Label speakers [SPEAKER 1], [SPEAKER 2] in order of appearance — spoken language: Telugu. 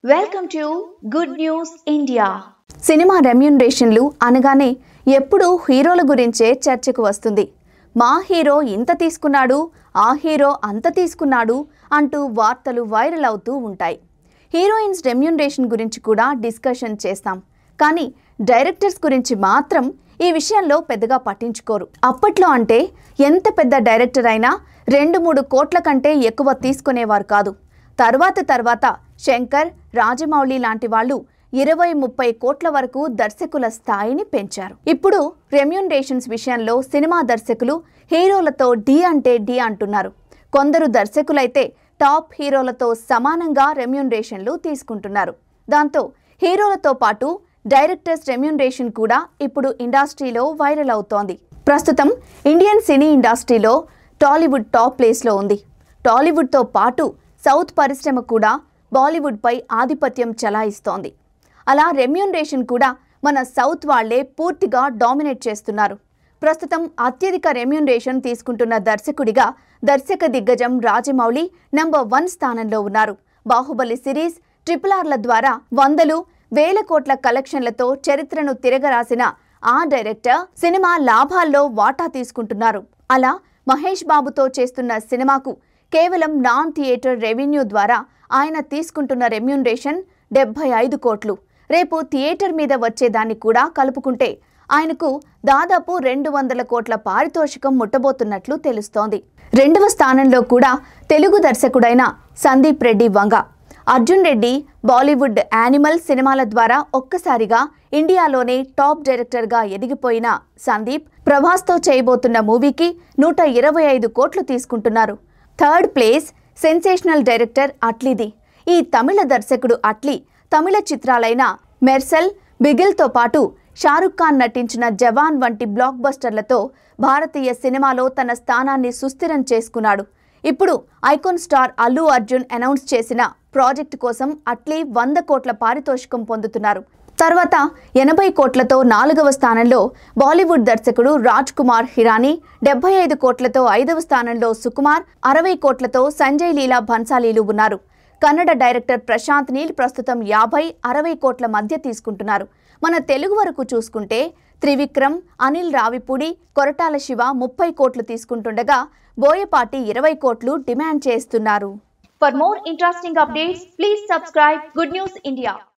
[SPEAKER 1] Welcome to Good News India.
[SPEAKER 2] Cinema రెమ్యూనరేషన్లు అనగానే ఎప్పుడూ హీరోల గురించే చర్చకు వస్తుంది. మా హీరో ఇంత తీసుకున్నాడు, ఆ హీరో అంత తీసుకున్నాడు అంటూ వార్తలు వైరల్ అవుతూ ఉంటాయి. హీరోయిన్స్ రెమ్యూనరేషన్ గురించి కూడా డిస్కషన్ చేస్తాం. కానీ డైరెక్టర్స్ గురించి మాత్రం ఈ విషయంలో పెద్దగా పట్టించుకోరు. అప్పట్లో అంటే ఎంత పెద్ద డైరెక్టర్ అయినా 2-3 కోట్ల కంటే ఎక్కువ తీసుకునేవారు కాదు. తర్వాత శంకర్, రాజమౌళి లాంటి వాళ్ళు 20-30 కోట్ల వరకు దర్శకుల స్థాయిని పెంచారు. ఇప్పుడు రెమ్యూనరేషన్స్ విషయంలో సినిమా దర్శకులు హీరోలతో డి అంటే డి అంటున్నారు. కొందరు దర్శకులైతే టాప్ హీరోలతో సమానంగా రెమ్యూనరేషన్లు తీసుకుంటున్నారు. దాంతో హీరోలతో పాటు డైరెక్టర్స్ రెమ్యూనరేషన్ కూడా ఇప్పుడు ఇండస్ట్రీలో వైరల్ అవుతోంది. ప్రస్తుతం ఇండియన్ సినీ ఇండస్ట్రీలో టాలీవుడ్ టాప్ ప్లేస్లో ఉంది. టాలీవుడ్తో పాటు సౌత్ పరిశ్రమ కూడా బాలీవుడ్పై ఆధిపత్యం చెలాయిస్తోంది. అలా రెమ్యూనరేషన్ కూడా మన సౌత్ వాళ్లే పూర్తిగా డామినేట్ చేస్తున్నారు. ప్రస్తుతం అత్యధిక రెమ్యూనరేషన్ తీసుకుంటున్న దర్శకుడిగా దర్శక దిగ్గజం రాజమౌళి నంబర్ 1 స్థానంలో ఉన్నారు. బాహుబలి సిరీస్, RRRల ద్వారా వందలు వేల కోట్ల కలెక్షన్లతో చరిత్రను తిరగరాసిన ఆ డైరెక్టర్ సినిమా లాభాల్లో వాటా తీసుకుంటున్నారు. అలా మహేష్ బాబుతో చేస్తున్న సినిమాకు కేవలం నాన్ థియేటర్ రెవెన్యూ ద్వారా ఆయన తీసుకుంటున్న రెమ్యూనరేషన్ 75 కోట్లు. రేపు థియేటర్ మీద వచ్చేదాన్ని కూడా కలుపుకుంటే ఆయనకు దాదాపు 200 కోట్ల పారితోషికం ముట్టబోతున్నట్లు తెలుస్తోంది. 2వ స్థానంలో కూడా తెలుగు దర్శకుడైన సందీప్ రెడ్డి వంగ. అర్జున్ రెడ్డి బాలీవుడ్ యానిమల్ సినిమాల ద్వారా ఒక్కసారిగా ఇండియాలోనే టాప్ డైరెక్టర్గా ఎదిగిపోయిన సందీప్ ప్రభాస్తో చేయబోతున్న మూవీకి 125 కోట్లు తీసుకుంటున్నారు. 3rd place sensational director అట్లీది. ఈ తమిళ దర్శకుడు అట్లీ తమిళ చిత్రాలైన మెర్సెల్, బిగిల్తో పాటు షారుఖ్ ఖాన్ నటించిన జవాన్ వంటి బ్లాక్ బస్టర్లతో భారతీయ సినిమాలో తన స్థానాన్ని సుస్థిరం చేసుకున్నాడు. ఇప్పుడు icon star Allu Arjun announce చేసిన ప్రాజెక్టు కోసం అట్లీ 100 కోట్ల పారితోషికం పొందుతున్నారు. తర్వాత 80 కోట్లతో 4వ స్థానంలో బాలీవుడ్ దర్శకుడు రాజ్ కుమార్ హిరానీ, 75 కోట్లతో 5వ స్థానంలో సుకుమార్, 60 కోట్లతో సంజయ్ లీలా భన్సాలీలు ఉన్నారు. కన్నడ డైరెక్టర్ ప్రశాంత్ నీల్ ప్రస్తుతం 50-60 కోట్ల మధ్య తీసుకుంటున్నారు. మన తెలుగు వరకు చూసుకుంటే త్రివిక్రమ్, అనిల్ రావిపూడి, కొరటాల శివ 30 కోట్లు తీసుకుంటుండగా బోయపాటి 20 కోట్లు డిమాండ్ చేస్తున్నారు.
[SPEAKER 1] For more interesting updates, please subscribe Good News India.